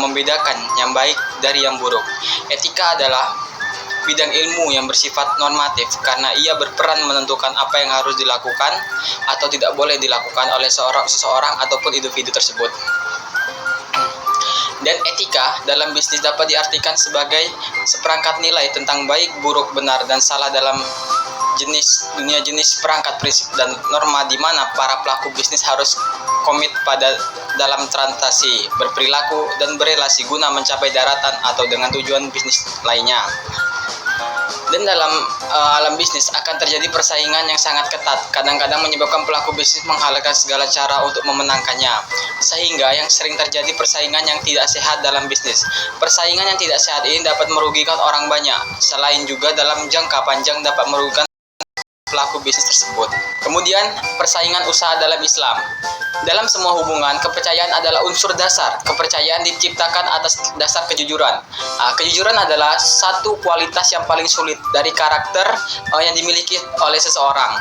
membedakan yang baik dari yang buruk. Etika adalah bidang ilmu yang bersifat normatif karena ia berperan menentukan apa yang harus dilakukan atau tidak boleh dilakukan oleh seseorang ataupun individu tersebut. Dan etika dalam bisnis dapat diartikan sebagai seperangkat nilai tentang baik, buruk, benar, dan salah dalam dunia jenis perangkat prinsip dan norma di mana para pelaku bisnis harus komit pada dalam transaksi, berperilaku, dan berelasi guna mencapai daratan atau dengan tujuan bisnis lainnya. Dan dalam alam bisnis akan terjadi persaingan yang sangat ketat, kadang-kadang menyebabkan pelaku bisnis menghalalkan segala cara untuk memenangkannya, sehingga yang sering terjadi persaingan yang tidak sehat dalam bisnis. Persaingan yang tidak sehat ini dapat merugikan orang banyak, selain juga dalam jangka panjang dapat merugikan pelaku bisnis tersebut. Kemudian, persaingan usaha dalam Islam. Dalam semua hubungan, kepercayaan adalah unsur dasar. Kepercayaan diciptakan atas dasar kejujuran. Kejujuran adalah satu kualitas yang paling sulit dari karakter yang dimiliki oleh seseorang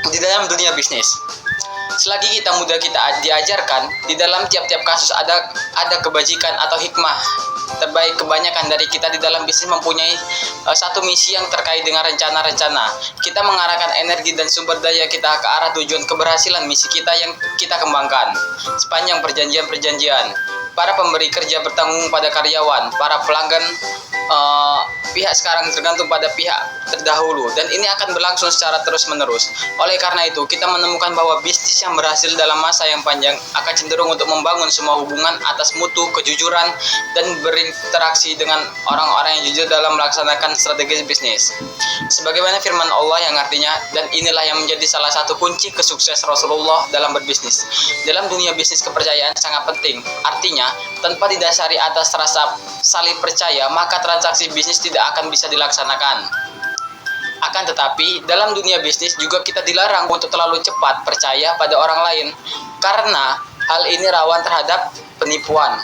di dalam dunia bisnis. Selagi kita muda kita diajarkan, di dalam tiap-tiap kasus ada kebajikan atau hikmah terbaik. Kebanyakan dari kita di dalam bisnis mempunyai satu misi yang terkait dengan rencana-rencana. Kita mengarahkan energi dan sumber daya kita ke arah tujuan keberhasilan misi kita yang kita kembangkan. Sepanjang perjanjian-perjanjian, para pemberi kerja bertanggung pada karyawan, para pelanggan pihak sekarang tergantung pada pihak terdahulu, dan ini akan berlangsung secara terus-menerus. Oleh karena itu, kita menemukan bahwa bisnis yang berhasil dalam masa yang panjang akan cenderung untuk membangun semua hubungan atas mutu, kejujuran, dan berinteraksi dengan orang-orang yang jujur dalam melaksanakan strategi bisnis. Sebagaimana firman Allah yang artinya, dan inilah yang menjadi salah satu kunci kesuksesan Rasulullah dalam berbisnis. Dalam dunia bisnis, kepercayaan sangat penting. Artinya, tanpa didasari atas rasa saling percaya, maka transaksi bisnis tidak akan bisa dilaksanakan. Akan tetapi, dalam dunia bisnis juga kita dilarang untuk terlalu cepat percaya pada orang lain, karena hal ini rawan terhadap penipuan.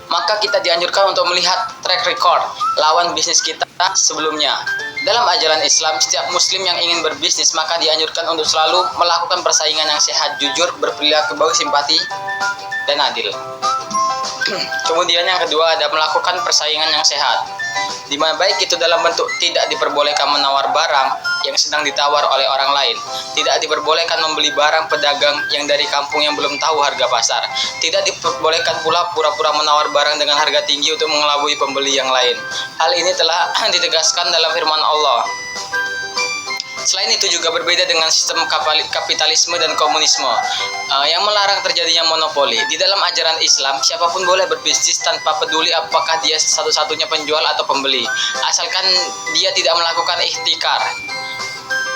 Maka kita dianjurkan untuk melihat track record lawan bisnis kita sebelumnya. Dalam ajaran Islam, setiap muslim yang ingin berbisnis maka dianjurkan untuk selalu melakukan persaingan yang sehat, jujur, berperilaku baik, simpati, dan adil. Kemudian yang kedua ada melakukan persaingan yang sehat, di mana baik itu dalam bentuk tidak diperbolehkan menawar barang yang sedang ditawar oleh orang lain, tidak diperbolehkan membeli barang pedagang yang dari kampung yang belum tahu harga pasar, tidak diperbolehkan pula pura-pura menawar barang dengan harga tinggi untuk mengelabui pembeli yang lain. Hal ini telah ditegaskan dalam firman Allah. Selain itu juga berbeda dengan sistem kapitalisme dan komunisme yang melarang terjadinya monopoli. Di dalam ajaran Islam, siapapun boleh berbisnis tanpa peduli apakah dia satu-satunya penjual atau pembeli, asalkan dia tidak melakukan ihtikar,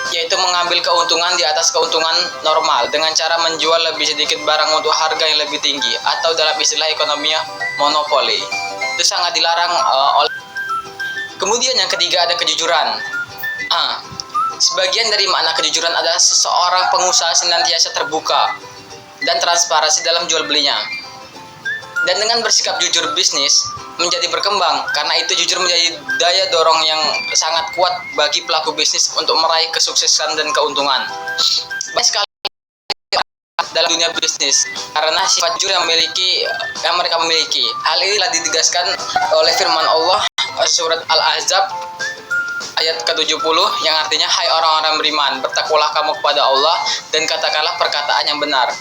yaitu mengambil keuntungan di atas keuntungan normal dengan cara menjual lebih sedikit barang untuk harga yang lebih tinggi, atau dalam istilah ekonomi monopoli. Itu sangat dilarang oleh. Kemudian yang ketiga ada kejujuran. Sebagian dari makna kejujuran adalah seseorang pengusaha senantiasa terbuka dan transparansi dalam jual belinya. Dan dengan bersikap jujur, bisnis menjadi berkembang, karena itu jujur menjadi daya dorong yang sangat kuat bagi pelaku bisnis untuk meraih kesuksesan dan keuntungan. Banyak sekali dalam dunia bisnis karena sifat jujur yang mereka miliki. Hal ini telah ditegaskan oleh firman Allah surat Al-Ahzab ayat ke-70 yang artinya, hai orang-orang beriman, bertakwalah kamu kepada Allah dan katakanlah perkataan yang benar.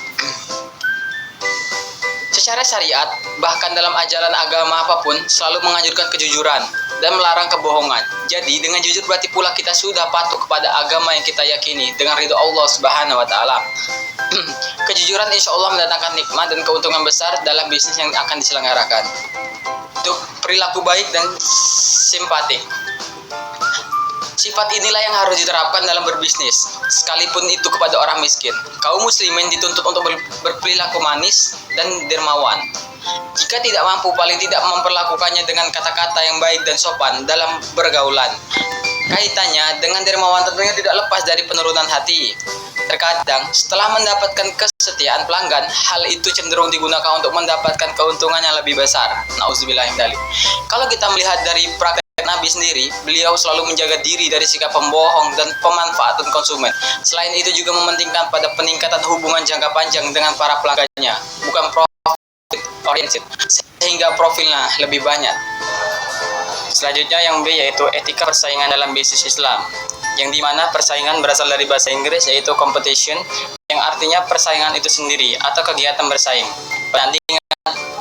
Secara syariat, bahkan dalam ajaran agama apapun, selalu menganjurkan kejujuran dan melarang kebohongan. Jadi, dengan jujur berarti pula kita sudah patuh kepada agama yang kita yakini dengan ridho Allah Subhanahu wa Ta'ala. Kejujuran insya Allah mendatangkan nikmat dan keuntungan besar dalam bisnis yang akan diselenggarakan. Untuk perilaku baik dan simpatik. Sifat inilah yang harus diterapkan dalam berbisnis, sekalipun itu kepada orang miskin. Kaum muslimin dituntut untuk berperilaku manis dan dermawan. Jika tidak mampu, paling tidak memperlakukannya dengan kata-kata yang baik dan sopan dalam pergaulan. Kaitannya dengan dermawan tentunya tidak lepas dari penurunan hati. Terkadang, setelah mendapatkan kesetiaan pelanggan, hal itu cenderung digunakan untuk mendapatkan keuntungan yang lebih besar. Nauzubillah min dzalik. Kalau kita melihat dari praktek Nabi sendiri, beliau selalu menjaga diri dari sikap pembohong dan pemanfaatan konsumen. Selain itu juga mementingkan pada peningkatan hubungan jangka panjang dengan para pelanggannya, bukan profit oriented sehingga profilnya lebih banyak. Selanjutnya yang B yaitu etika persaingan dalam bisnis Islam, yang dimana persaingan berasal dari bahasa Inggris yaitu competition, yang artinya persaingan itu sendiri atau kegiatan bersaing, pertandingan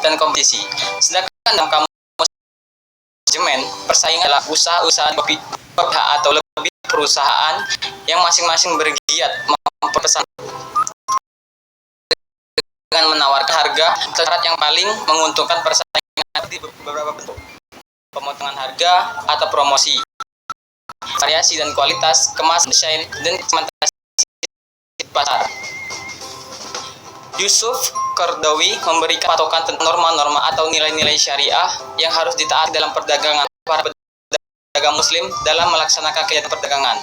dan kompetisi. Sedangkan dalam kamus manajemen, persaingan adalah usaha-usaha atau lebih perusahaan yang masing-masing bergiat memperpesan dengan menawarkan harga syarat yang paling menguntungkan persaingan di beberapa bentuk, pemotongan harga atau promosi, variasi dan kualitas, kemasan, desain, dan segmentasi pasar. Yusuf Qaradawi memberikan patokan tentang norma-norma atau nilai-nilai syariah yang harus ditaati dalam perdagangan para pedagang muslim dalam melaksanakan kegiatan perdagangan.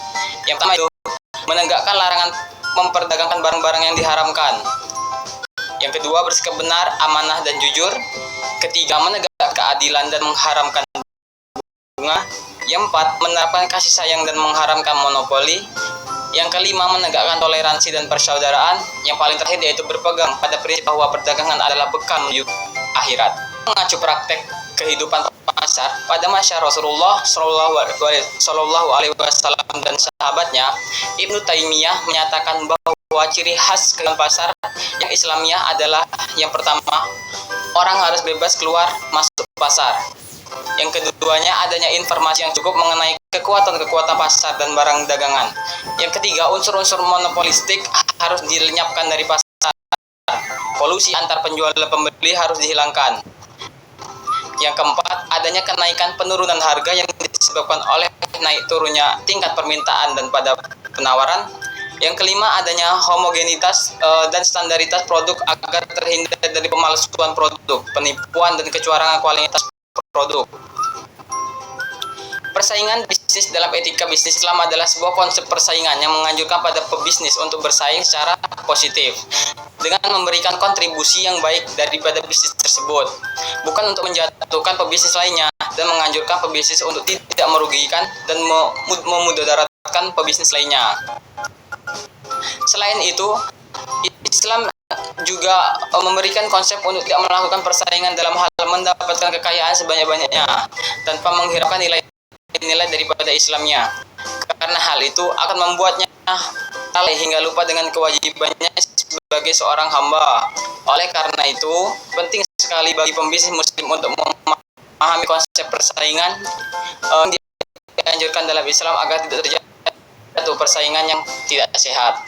Yang pertama itu menegakkan larangan memperdagangkan barang-barang yang diharamkan. Yang kedua, bersikap benar, amanah, dan jujur. Ketiga, menegakkan keadilan dan mengharamkan bunga. Yang empat, menerapkan kasih sayang dan mengharamkan monopoli. Yang kelima, menegakkan toleransi dan persaudaraan. Yang paling terakhir yaitu berpegang pada prinsip bahwa perdagangan adalah bekal menuju akhirat. Mengacu praktek kehidupan pasar pada masa Rasulullah Shallallahu Alaihi Wasallam dan sahabatnya, Ibnu Taimiyah menyatakan bahwa ciri khas kehidupan pasar yang Islamiyah adalah yang pertama, orang harus bebas keluar masuk pasar. Yang keduanya, adanya informasi yang cukup mengenai kekuatan-kekuatan pasar dan barang dagangan. Yang ketiga, unsur-unsur monopolistik harus dilenyapkan dari pasar. Kolusi antar penjual dan pembeli harus dihilangkan. Yang keempat, adanya kenaikan penurunan harga yang disebabkan oleh naik turunnya tingkat permintaan dan pada penawaran. Yang kelima, adanya homogenitas dan standaritas produk agar terhindar dari pemalsuan produk, penipuan, dan kecurangan kualitas produk. Persaingan bisnis dalam etika bisnis Islam adalah sebuah konsep persaingan yang menganjurkan pada pebisnis untuk bersaing secara positif dengan memberikan kontribusi yang baik daripada bisnis tersebut, bukan untuk menjatuhkan pebisnis lainnya, dan menganjurkan pebisnis untuk tidak merugikan dan memudaratkan pebisnis lainnya. Selain itu, Islam juga memberikan konsep untuk tidak melakukan persaingan dalam hal mendapatkan kekayaan sebanyak-banyaknya tanpa menghiraukan nilai daripada Islamnya, karena hal itu akan membuatnya lalai hingga lupa dengan kewajibannya sebagai seorang hamba. Oleh karena itu, penting sekali bagi pembisnis muslim untuk memahami konsep persaingan yang dianjurkan dalam Islam agar tidak terjadi persaingan yang tidak sehat.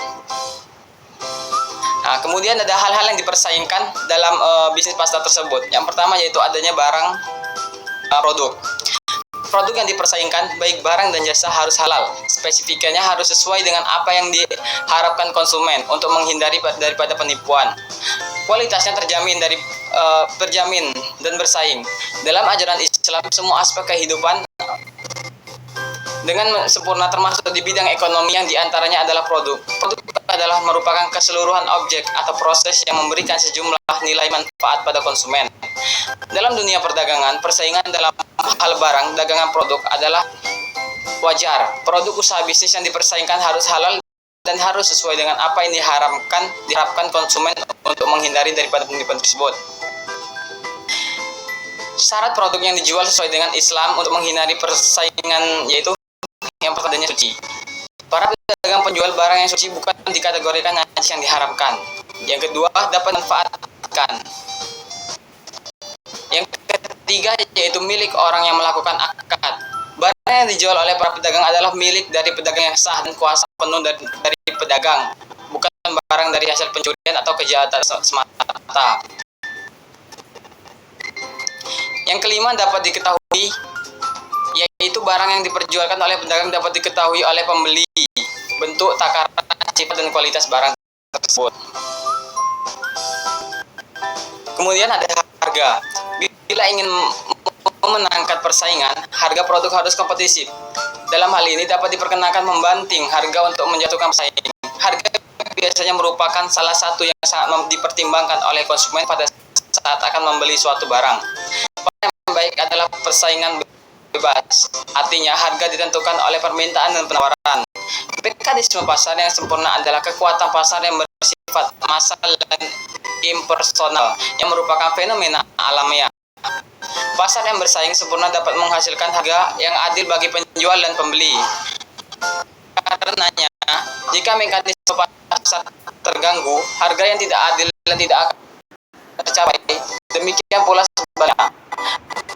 Nah, kemudian ada hal-hal yang dipersaingkan dalam bisnis pasar tersebut. Yang pertama yaitu adanya barang produk. Produk yang dipersaingkan, baik barang dan jasa, harus halal. Spesifikasinya harus sesuai dengan apa yang diharapkan konsumen untuk menghindari daripada penipuan. Kualitasnya terjamin dan bersaing. Dalam ajaran Islam, semua aspek kehidupan dengan sempurna termasuk di bidang ekonomi yang diantaranya adalah produk. Produk adalah merupakan keseluruhan objek atau proses yang memberikan sejumlah nilai manfaat pada konsumen. Dalam dunia perdagangan, persaingan dalam hal barang dagangan produk adalah wajar. Produk usaha bisnis yang dipersaingkan harus halal dan harus sesuai dengan apa yang diharapkan konsumen untuk menghindari daripada penipuan tersebut. Syarat produk yang dijual sesuai dengan Islam untuk menghindari persaingan yaitu yang pertama, suci. Para pedagang penjual barang yang suci bukan dikategorikan najis yang diharamkan. Yang kedua, dapat dimanfaatkan. Yang ketiga yaitu milik orang yang melakukan akad. Barang yang dijual oleh para pedagang adalah milik dari pedagang yang sah dan kuasa penuh dari pedagang, bukan barang dari hasil pencurian atau kejahatan semata. Yang kelima, dapat diketahui, yaitu barang yang diperjualkan oleh pedagang dapat diketahui oleh pembeli bentuk, takaran, sifat, dan kualitas barang tersebut. Kemudian ada harga. Bila ingin memenangkan persaingan, harga produk harus kompetitif. Dalam hal ini dapat diperkenakan membanting harga untuk menjatuhkan pesaing. Harga biasanya merupakan salah satu yang sangat dipertimbangkan oleh konsumen pada saat akan membeli suatu barang. Yang baik adalah persaingan bebas, artinya harga ditentukan oleh permintaan dan penawaran. Mekanisme pasar yang sempurna adalah kekuatan pasar yang bersifat bersifat massal dan impersonal yang merupakan fenomena alamiah. Pasar yang bersaing sempurna dapat menghasilkan harga yang adil bagi penjual dan pembeli. Karenanya, jika mekanisme pasar terganggu, harga yang tidak adil dan tidak akan tercapai. Demikian pula sebaliknya,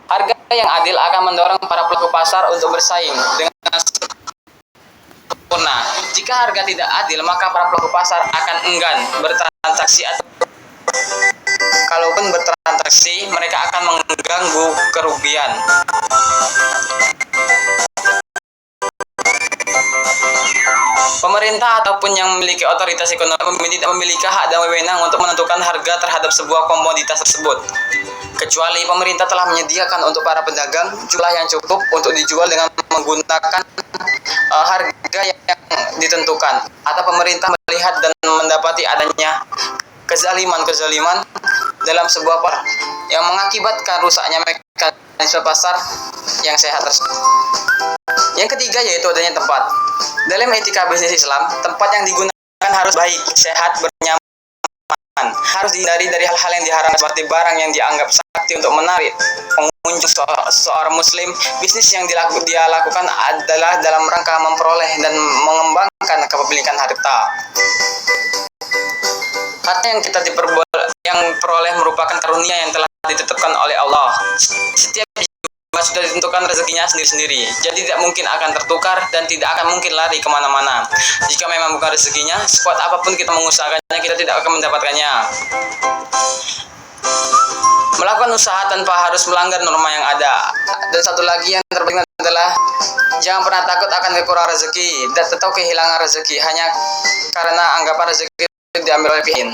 harga yang adil akan mendorong para pelaku pasar untuk bersaing dengan sempurna. Jika harga tidak adil, maka para pelaku pasar akan enggan bertransaksi atau kalaupun bertransaksi, mereka akan mengganggu kerugian. Pemerintah ataupun yang memiliki otoritas ekonomi tidak memiliki hak dan wewenang untuk menentukan harga terhadap sebuah komoditas tersebut, kecuali pemerintah telah menyediakan untuk para pedagang jumlah yang cukup untuk dijual dengan menggunakan harga yang ditentukan, atau pemerintah melihat dan mendapati adanya kezaliman dalam sebuah pasar yang mengakibatkan rusaknya mekanisme pasar yang sehat tersebut. Yang ketiga yaitu adanya tempat. Dalam etika bisnis Islam, tempat yang digunakan harus baik, sehat, bernyaman. Harus dihindari dari hal-hal yang diharamkan seperti barang yang dianggap sakti untuk menarik pengunjung. Seorang muslim, bisnis yang dia lakukan adalah dalam rangka memperoleh dan mengembangkan kepemilikan harta. Harta yang kita peroleh merupakan karunia yang telah ditetapkan oleh Allah. Setiap jiwa sudah ditentukan rezekinya sendiri-sendiri, jadi tidak mungkin akan tertukar dan tidak akan mungkin lari kemana-mana. Jika memang bukan rezekinya, sekuat apapun kita mengusahakannya, kita tidak akan mendapatkannya. Melakukan usaha tanpa harus melanggar norma yang ada. Dan satu lagi yang terpenting adalah jangan pernah takut akan kekurangan rezeki dan atau kehilangan rezeki hanya karena anggapan rezeki diambil oleh pihak.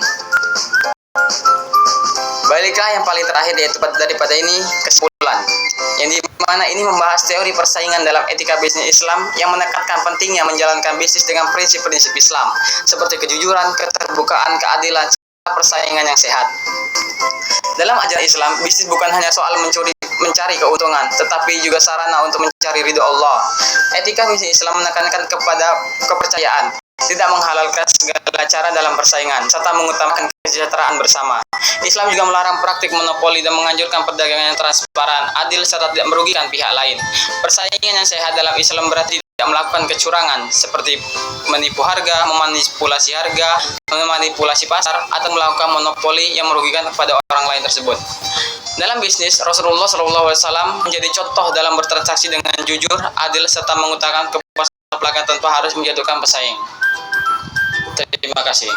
Baiklah, yang paling terakhir yaitu daripada ini kesimpulan, yang dimana ini membahas teori persaingan dalam etika bisnis Islam yang menekankan pentingnya menjalankan bisnis dengan prinsip-prinsip Islam seperti kejujuran, keterbukaan, keadilan, persaingan yang sehat. Dalam ajaran Islam, bisnis bukan hanya soal mencari keuntungan, tetapi juga sarana untuk mencari ridho Allah. Etika bisnis Islam menekankan kepada kepercayaan, tidak menghalalkan segala cara dalam persaingan, serta mengutamakan kesejahteraan bersama. Islam juga melarang praktik monopoli dan menganjurkan perdagangan yang transparan, adil, serta tidak merugikan pihak lain. Persaingan yang sehat dalam Islam berarti tidak melakukan kecurangan seperti menipu harga, memanipulasi harga, memanipulasi pasar, atau melakukan monopoli yang merugikan kepada orang lain tersebut. Dalam bisnis, Rasulullah SAW menjadi contoh dalam bertransaksi dengan jujur, adil, serta mengutamakan kepuasan pelanggan tanpa harus menjatuhkan pesaing. Terima kasih.